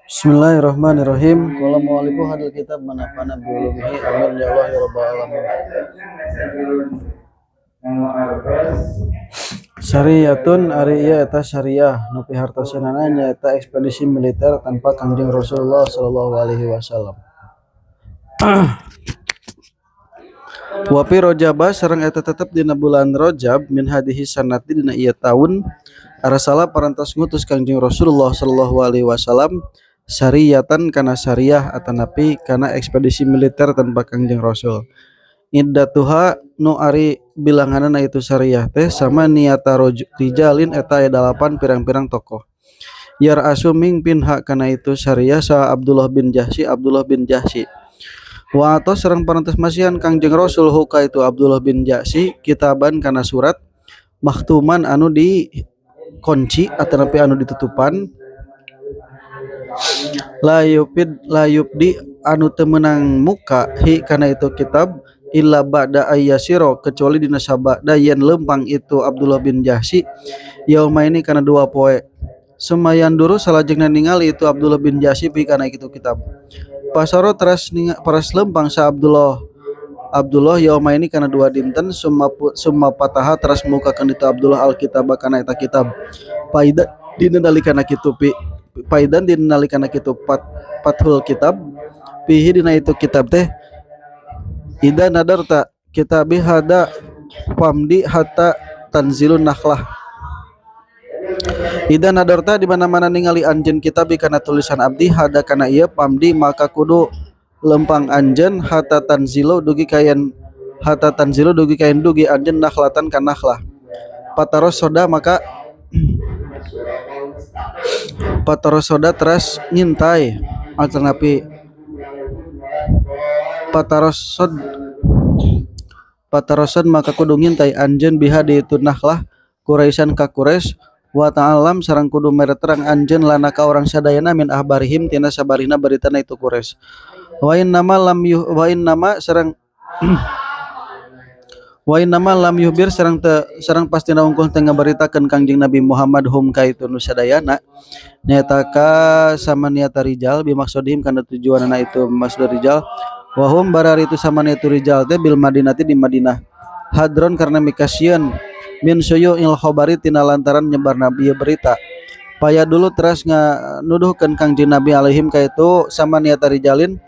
Bismillahirrahmanirrahim. Qala mu'allifu hadal kitab manafana bi ulumihi amin ya Allah ya rabbal alamin. Syariatun ari ieu eta syariah nu pihartosanana nyaeta ekspedisi militer tanpa Kangjeng Rasulullah sallallahu alaihi wasallam. Wa fi Rajab sareng eta tetep dina bulan Rajab min hadihi sanati dina ieu taun arasala parantos ngutus Kangjeng Rasulullah sallallahu alaihi wasallam syariatan kana syariah atanapi kana ekspedisi militer tanpa Kangjeng Rasul. Iddatuha nu ari bilanganna itu syariah teh sama niata rijalin eta aya 8 pirang-pirang tokoh. Yar asu mingpin hak kana itu syariah sa Abdullah bin Jahsy. Wa atos sareng parantos masihan Kangjeng Rasul huka itu Abdullah bin Jahsy kitaban kana surat maktuman anu di kunci atanapi anu ditutupan la yubdi anu teu meunang muka hi kana itu kitab illa ba'da ayyasiro kecuali dina sabada yen lempang itu Abdullah bin Jahsy yaumaini kana 2 poe. Semayan duru salajengna ningali itu Abdullah bin Jahsy pi kana itu kitab. Pasaro teras paras lempang sa Abdullah yaumaini kana 2 dinten summa pataha teras mukakeun itu Abdullah alkitab kana eta kitab. Paidan dina nalikana kitu fathul kitab pihi dina itu kitab teh ida nadarta kitabi hada pamdi hatta tanzilun nakhlah. Ida nadarta di mana-mana ningali anjeun kitabi kana tulisan abdi hada kana ieu pamdi maka kudu lempang anjeun hatta tanzilu dugi kayen dugi anjeun nakhlatan kana nakhlah. Patarosoda teras ngintai alternapi Patarosod maka kudu ngintai anjeun biha di itu nakhlah Quraisyan ka Quraisy wa ta'alam sareng kudu mere terang anjeun lana ka orang sadayana min ahbarihim tina sabarina baritana itu Quraisy. Wa in nama lam yuhbir sareng pastina ungkuh teu ngabaritakeun Kangjeng Nabi Muhammad hum ka itu nu sadayana nyaeta ka samaniata rijal bimaksudihim kana tujuanna itu maksud rijal wa hum barari itu samaniatu rijal teh bil Madinati di Madinah hadron karena mikasieun min suyu'il khabari tina lantaran nyebar nabi berita. Paya dulu teras nuduhkeun Kangjeng Nabi alaihim ka itu samaniata rijalin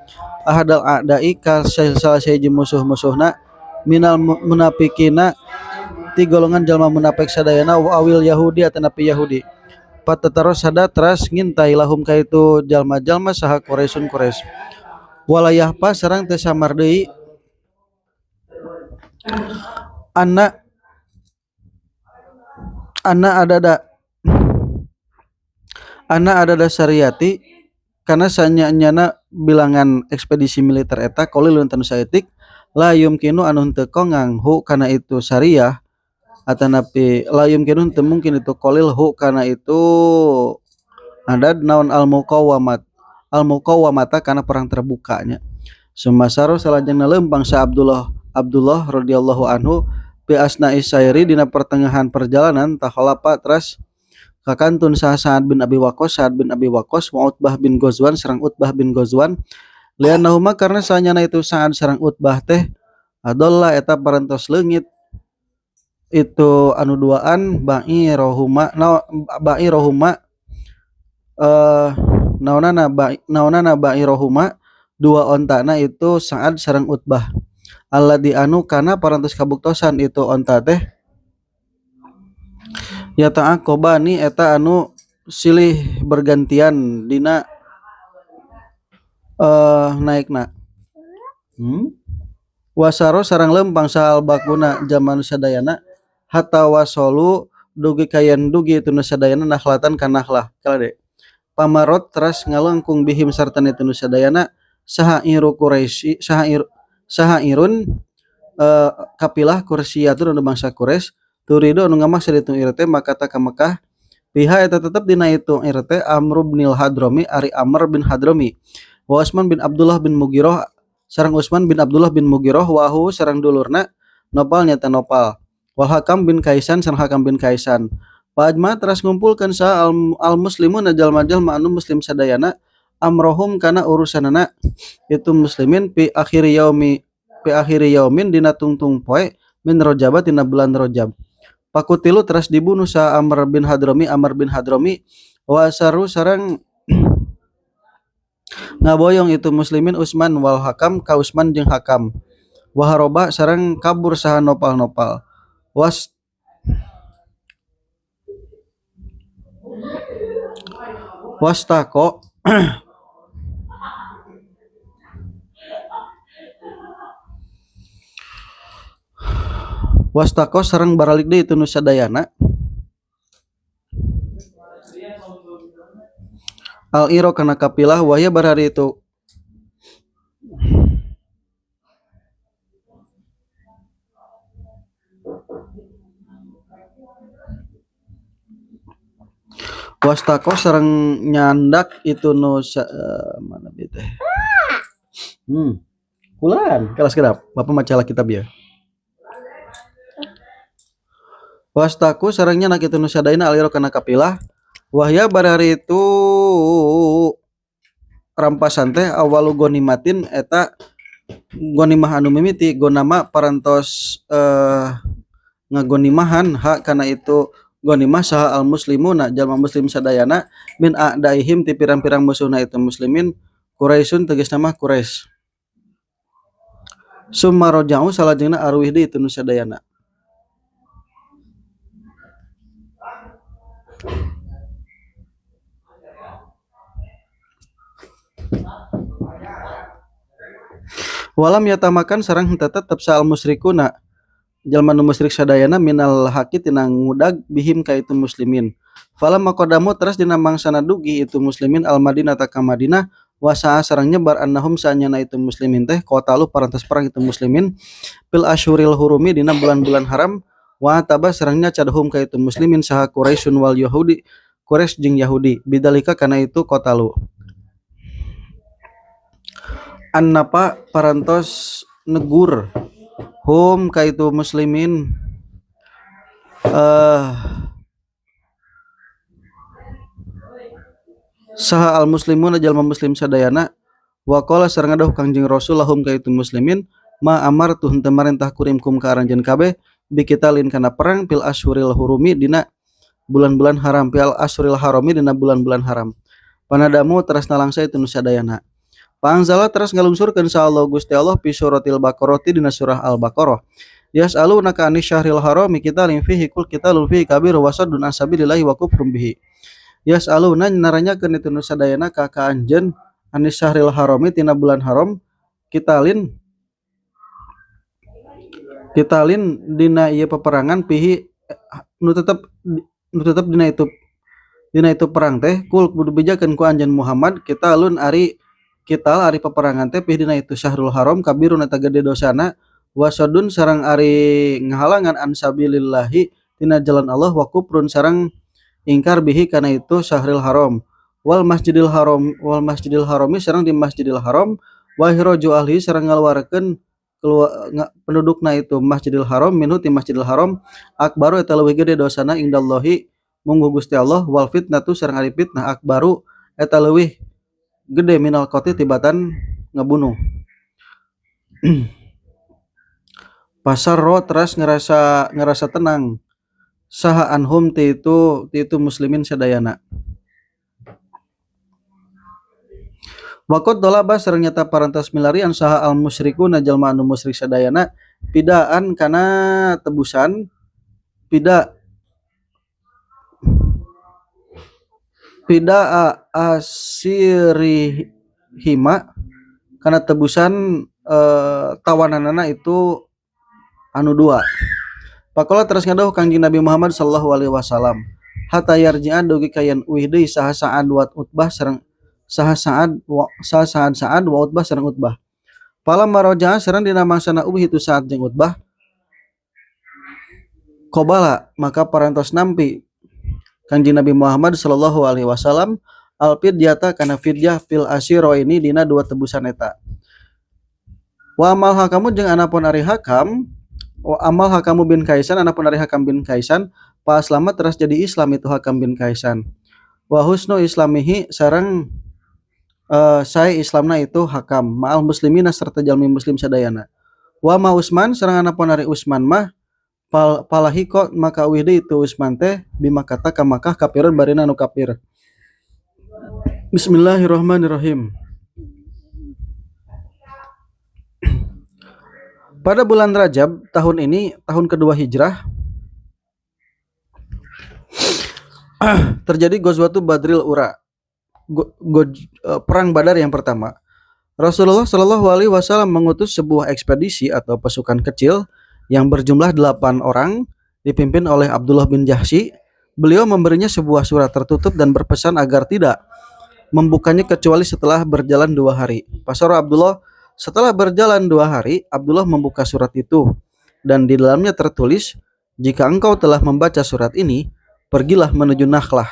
ahadal a'dai ka salah sahiji musuh-musuhna minal munafiqina ti golongan jalma munafik sadayana wa awil yahudi atanapi Yahudi. Patataros sada teras ngintai lahum ka itu jalma-jalma saha Quraisyun Quraisy. Walayah pa sareng teu samar deui anna adada syariati kana sanyanyana bilangan ekspedisi militer eta qalilun tanu saeutik la yumkinu anu teu kongang hu kana itu syariah atanapi la yumkinu teu mungkin itu qalil hu kana itu adad naon al-muqawamata kana perang terbukanya. Sumasaro salajengna lempang sa Abdullah radhiyallahu anhu bi asna'i sayri dina pertengahan perjalanan takhalapa teras kakantun Sa'ad bin Abi Waqqas wa Utbah bin Ghazwan sareng Utbah bin Ghazwan lianahuma karena sanyana itu Sa'ad sareng Utbah teh adalla eta parantos leungit itu anu duaan ba'irohuma naonana ba'irohuma dua ontana itu Sa'ad sareng Utbah alladzi anu kana parantos kabuktosan itu onta teh ya ta'aqobani eta anu silih bergantian dina naikna wasaro sareng lempang sahal bakuna zaman sadayana hatta wasolu dugi kayen dugi itu nu sadayana nakhlatan kana nakhlah kalade pamarot teras ngalengkung bihim sartana itu nu sadayana sahairun kapilah kursiyatun anu bangsa Quraisy turido anu ngamaksud itu irte maka ta ka Mekah piha eta tetep dina itu irte Amr bin Hadrami ari Amr bin Hadrami wa Utsman bin Abdullah bin Mughirah sareng Utsman bin Abdullah bin Mughirah wa hu sareng dulurna Nopal nyata Nopal wal Hakam bin Kaisan sareng Hakam bin Kaisan Pajma teras ngumpulkeun sa al muslimun jalma-jalma anu muslim sadayana amrohum kana urusanana itu muslimin pi akhiri yaumin dina tungtung poe min Rajab tina bulan Rajab. Pakutilu teras dibunuh sa Amr bin Hadrami wa saru sareng ngaboyong itu muslimin Usman wal Hakam ka Usman jeung Hakam. Waharoba sareng kabur saha nopal-nopal. Was wastako wastako sareng baralik deui itu nu sadayana al iro kana kapilah waya barari itu wastako sareng nyandak itu nu mana ieu teh Kulan kelas genep Bapak macalah kitab ya. Wastaku sareng nyandak itu nu sadayana al iro kana kapilah wahya barari itu rampasan teh awalu gonimatin eta gonimah anu mimiti gonama parantos ngagonimahan hak kana itu gonimah saha al muslimuna jalma muslim sadayana min a'daihim ti pirang-pirang musuhna itu muslimin Quraisyun tegasna mah Quraisy. Summa raja'u salajengna arwih deui itu nu sadayana. Walam yatamakan sareng henteu tetep sa al musyrikuna jalma nu musyrik sadayana minal haqi tina ngudag bihim ka itu muslimin. Falam maqadamu teras dina mangsana dugi itu muslimin al Madinah ta ka Madinah wasa'a sareng nyebar annahum sanyana itu muslimin teh qatalu parantos perang itu muslimin fil asyhuril hurumi dina bulan-bulan haram wa taba sareng nyacadhum ka itu muslimin saha Quraisyun wal Yahudi Quraisy jeung Yahudi bidalika kana itu qatalu annapa parantos negur hum ka itu muslimin saha al muslimun jalma muslim sadayana wa qala sareng ngadauh Kangjeng Rasul lahum ka itu muslimin ma amartu henteu marentah kurimkum ka aranjeun kabeh bikitalin kana perang fil asyhuril hurumi dina bulan-bulan haram fil asyhuril harami dina bulan-bulan haram. Panadamu teras nalangsa itu nu sadayana. Pangzala teras ngalungsurkeun sa Allah Gusti Allah fi suratil Baqarah dina surah Al-Baqarah. Yas'alunaka anis syahril harami qitalin fihi qul qitalun fihi kabir wa saddun an sabilillahi wa kufrum bihi. Yas'aluna naranyakeun itu nu sadayana ka anjeun anis syahril harami tina bulan haram qitalin dina ieu peperangan fihi nu tetep dina itu perang teh kul kudu bijakeun ku anjeun Muhammad qitalun ari peperangan teh pih dina itu syahrul haram kabirun eta gede dosana wasadun sareng ari ngahalangan an sabilillahi tina jalan Allah wa kufrun sareng ingkar bihi kana itu syahrul haram wal masjidil harami sareng di masjidil haram wa hiraju ahli sareng ngaluarkeun pendudukna itu masjidil haram minhu ti masjidil haram akbaru eta leuwih gede dosana indallahi munggu Gusti Allah wal fitnatu sareng ari fitnah akbaru eta leuwih gede minal qati tibatan ngabunuh. Pasar ro teras ngerasa tenang saha anhum ti itu muslimin sadayana. Waqad dolaba sareng nyata parantos milarian saha al musyrikuna jalma anu musyrik sadayana pidaan kana tebusan pida asirihima karena tebusan tawananana itu anu dua. Pakola terus ngadauh Kangjeng Nabi Muhammad sallallahu alaihi wasallam hatta yarji'a dugi kayan uih deui saha Sa'ad wa Utbah sareng Sa'ad wa Utbah sareng Utbah. Pala maraja'a sareng dina mangsana uih itu Sa'ad jeung Utbah qobala maka parantos nampi Kanjeng Nabi Muhammad sallallahu alaihi wasallam al fidyata kana fidyah fil asyira ini dina dua tebusan eta. Wa amal hakamu jeung anapun ari hakam wa amal hakamu bin Kaisan anapun ari Hakam bin Kaisan Pa aslama teras jadi Islam itu Hakam bin Kaisan. Wa husnu islamihi sareng saya Islamna itu Hakam ma'al muslimina serta jalmi muslim sadayana. Wa ma Usman sareng anapun ari Usman mah palahi kok maka wide itu Usman teh bima kata ka Makkah kafirun barina nu kafir. Bismillahirrahmanirrahim. Pada bulan Rajab tahun ini, tahun kedua Hijrah, terjadi Ghazwatu Badril Ura, perang Badar yang pertama. Rasulullah Shallallahu Alaihi Wasallam mengutus sebuah ekspedisi atau pasukan kecil yang berjumlah 8 orang, dipimpin oleh Abdullah bin Jahsy. Beliau memberinya sebuah surat tertutup dan berpesan agar tidak membukanya kecuali setelah berjalan 2 hari. Pasara Abdullah, setelah berjalan 2 hari, Abdullah membuka surat itu dan di dalamnya tertulis, jika engkau telah membaca surat ini, pergilah menuju Nakhlah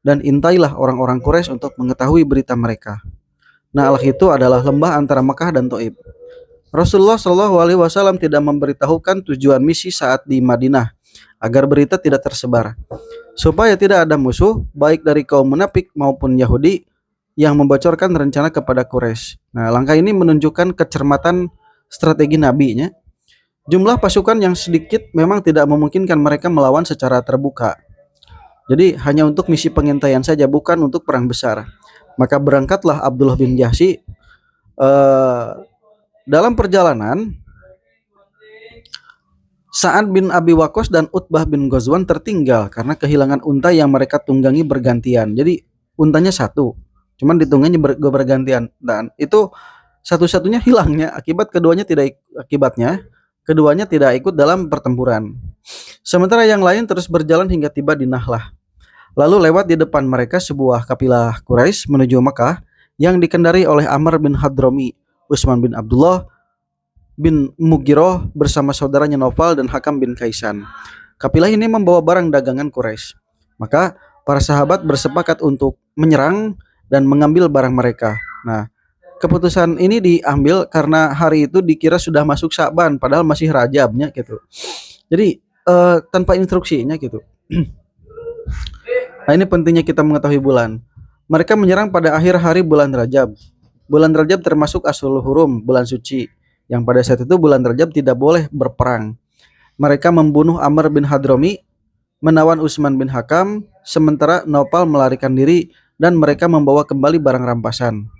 dan intailah orang-orang Quraisy untuk mengetahui berita mereka. Nakhlah itu adalah lembah antara Makkah dan Thaif. Rasulullah Shallallahu Alaihi Wasallam tidak memberitahukan tujuan misi saat di Madinah agar berita tidak tersebar, supaya tidak ada musuh baik dari kaum munafik maupun Yahudi yang membocorkan rencana kepada Quraisy. Nah, langkah ini menunjukkan kecermatan strategi Nabi-nya. Jumlah pasukan yang sedikit memang tidak memungkinkan mereka melawan secara terbuka. Jadi hanya untuk misi pengintaian saja, bukan untuk perang besar. Maka berangkatlah Abdullah bin Jahsy. Dalam perjalanan, Sa'ad bin Abi Waqqas dan Utbah bin Ghazwan tertinggal karena kehilangan unta yang mereka tunggangi bergantian. Jadi untanya satu, cuman ditunggangi bergantian, dan itu satu-satunya hilangnya keduanya tidak ikut dalam pertempuran. Sementara yang lain terus berjalan hingga tiba di Nakhlah. Lalu lewat di depan mereka sebuah kafilah Quraisy menuju Makkah yang dikendari oleh Amr bin Hadrami, Utsman bin Abdullah bin Mughirah bersama saudaranya Naufal dan Hakam bin Kaisan. Kafilah ini membawa barang dagangan Quraisy. Maka para sahabat bersepakat untuk menyerang dan mengambil barang mereka. Nah, keputusan ini diambil karena hari itu dikira sudah masuk Sya'ban, padahal masih Rajabnya gitu. Jadi tanpa instruksinya gitu. Nah, ini pentingnya kita mengetahui bulan. Mereka menyerang pada akhir hari bulan Rajab. Bulan Rajab termasuk Ashurul Hurum, bulan suci, yang pada saat itu bulan Rajab tidak boleh berperang. Mereka membunuh Amr bin Hadrami, menawan Utsman bin Hakam, sementara Naufal melarikan diri dan mereka membawa kembali barang rampasan.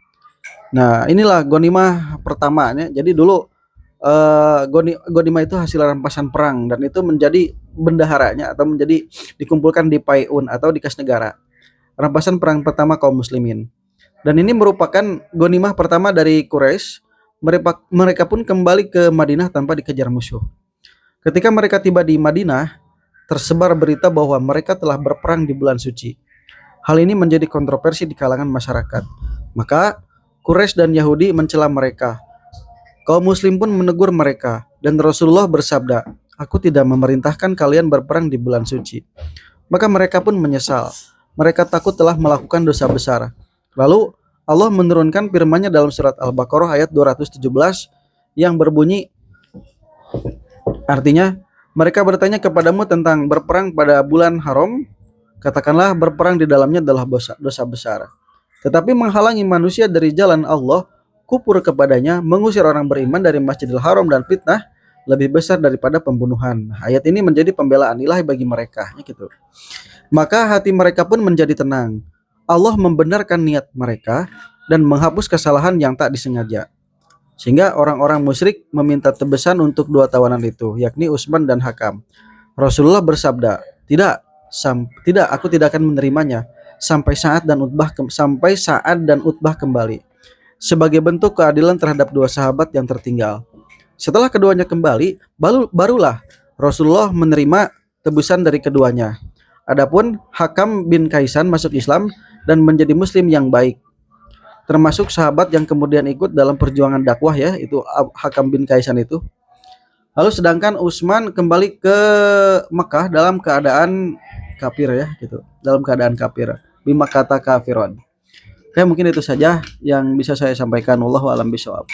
Nah, inilah ghanimah pertamanya. Jadi dulu ghanimah itu hasil rampasan perang dan itu menjadi bendaharanya atau menjadi dikumpulkan di paiun atau di kas negara. Rampasan perang pertama kaum muslimin. Dan ini merupakan ghanimah pertama dari Quraisy. Mereka pun kembali ke Madinah tanpa dikejar musuh. Ketika mereka tiba di Madinah, tersebar berita bahwa mereka telah berperang di bulan suci. Hal ini menjadi kontroversi di kalangan masyarakat. Maka Quraisy dan Yahudi mencela mereka. Kaum muslim pun menegur mereka dan Rasulullah bersabda, "Aku tidak memerintahkan kalian berperang di bulan suci." Maka mereka pun menyesal. Mereka takut telah melakukan dosa besar. Lalu Allah menurunkan firman-Nya dalam surat Al-Baqarah ayat 217 yang berbunyi, artinya, mereka bertanya kepadamu tentang berperang pada bulan haram, katakanlah berperang di dalamnya adalah dosa besar. Tetapi menghalangi manusia dari jalan Allah, kufur kepadanya, mengusir orang beriman dari Masjidil Haram dan fitnah lebih besar daripada pembunuhan. Ayat ini menjadi pembelaan ilahi bagi mereka, gitu. Maka hati mereka pun menjadi tenang. Allah membenarkan niat mereka dan menghapus kesalahan yang tak disengaja. Sehingga orang-orang musyrik meminta tebusan untuk 2 tawanan itu, yakni Utsman dan Hakam. Rasulullah bersabda, tidak, aku tidak akan menerimanya sampai Sa'ad dan Utbah kembali, sebagai bentuk keadilan terhadap 2 sahabat yang tertinggal. Setelah keduanya kembali, barulah Rasulullah menerima tebusan dari keduanya. Adapun Hakam bin Kaisan masuk Islam dan menjadi muslim yang baik, termasuk sahabat yang kemudian ikut dalam perjuangan dakwah, ya, itu Hakam bin Kaisan itu. Lalu sedangkan Utsman kembali ke Mekah dalam keadaan kafir, ya, gitu. Dalam keadaan kafir. Bima kata kafiron. Oke, mungkin itu saja yang bisa saya sampaikan. Wallahu a'lam bishawab.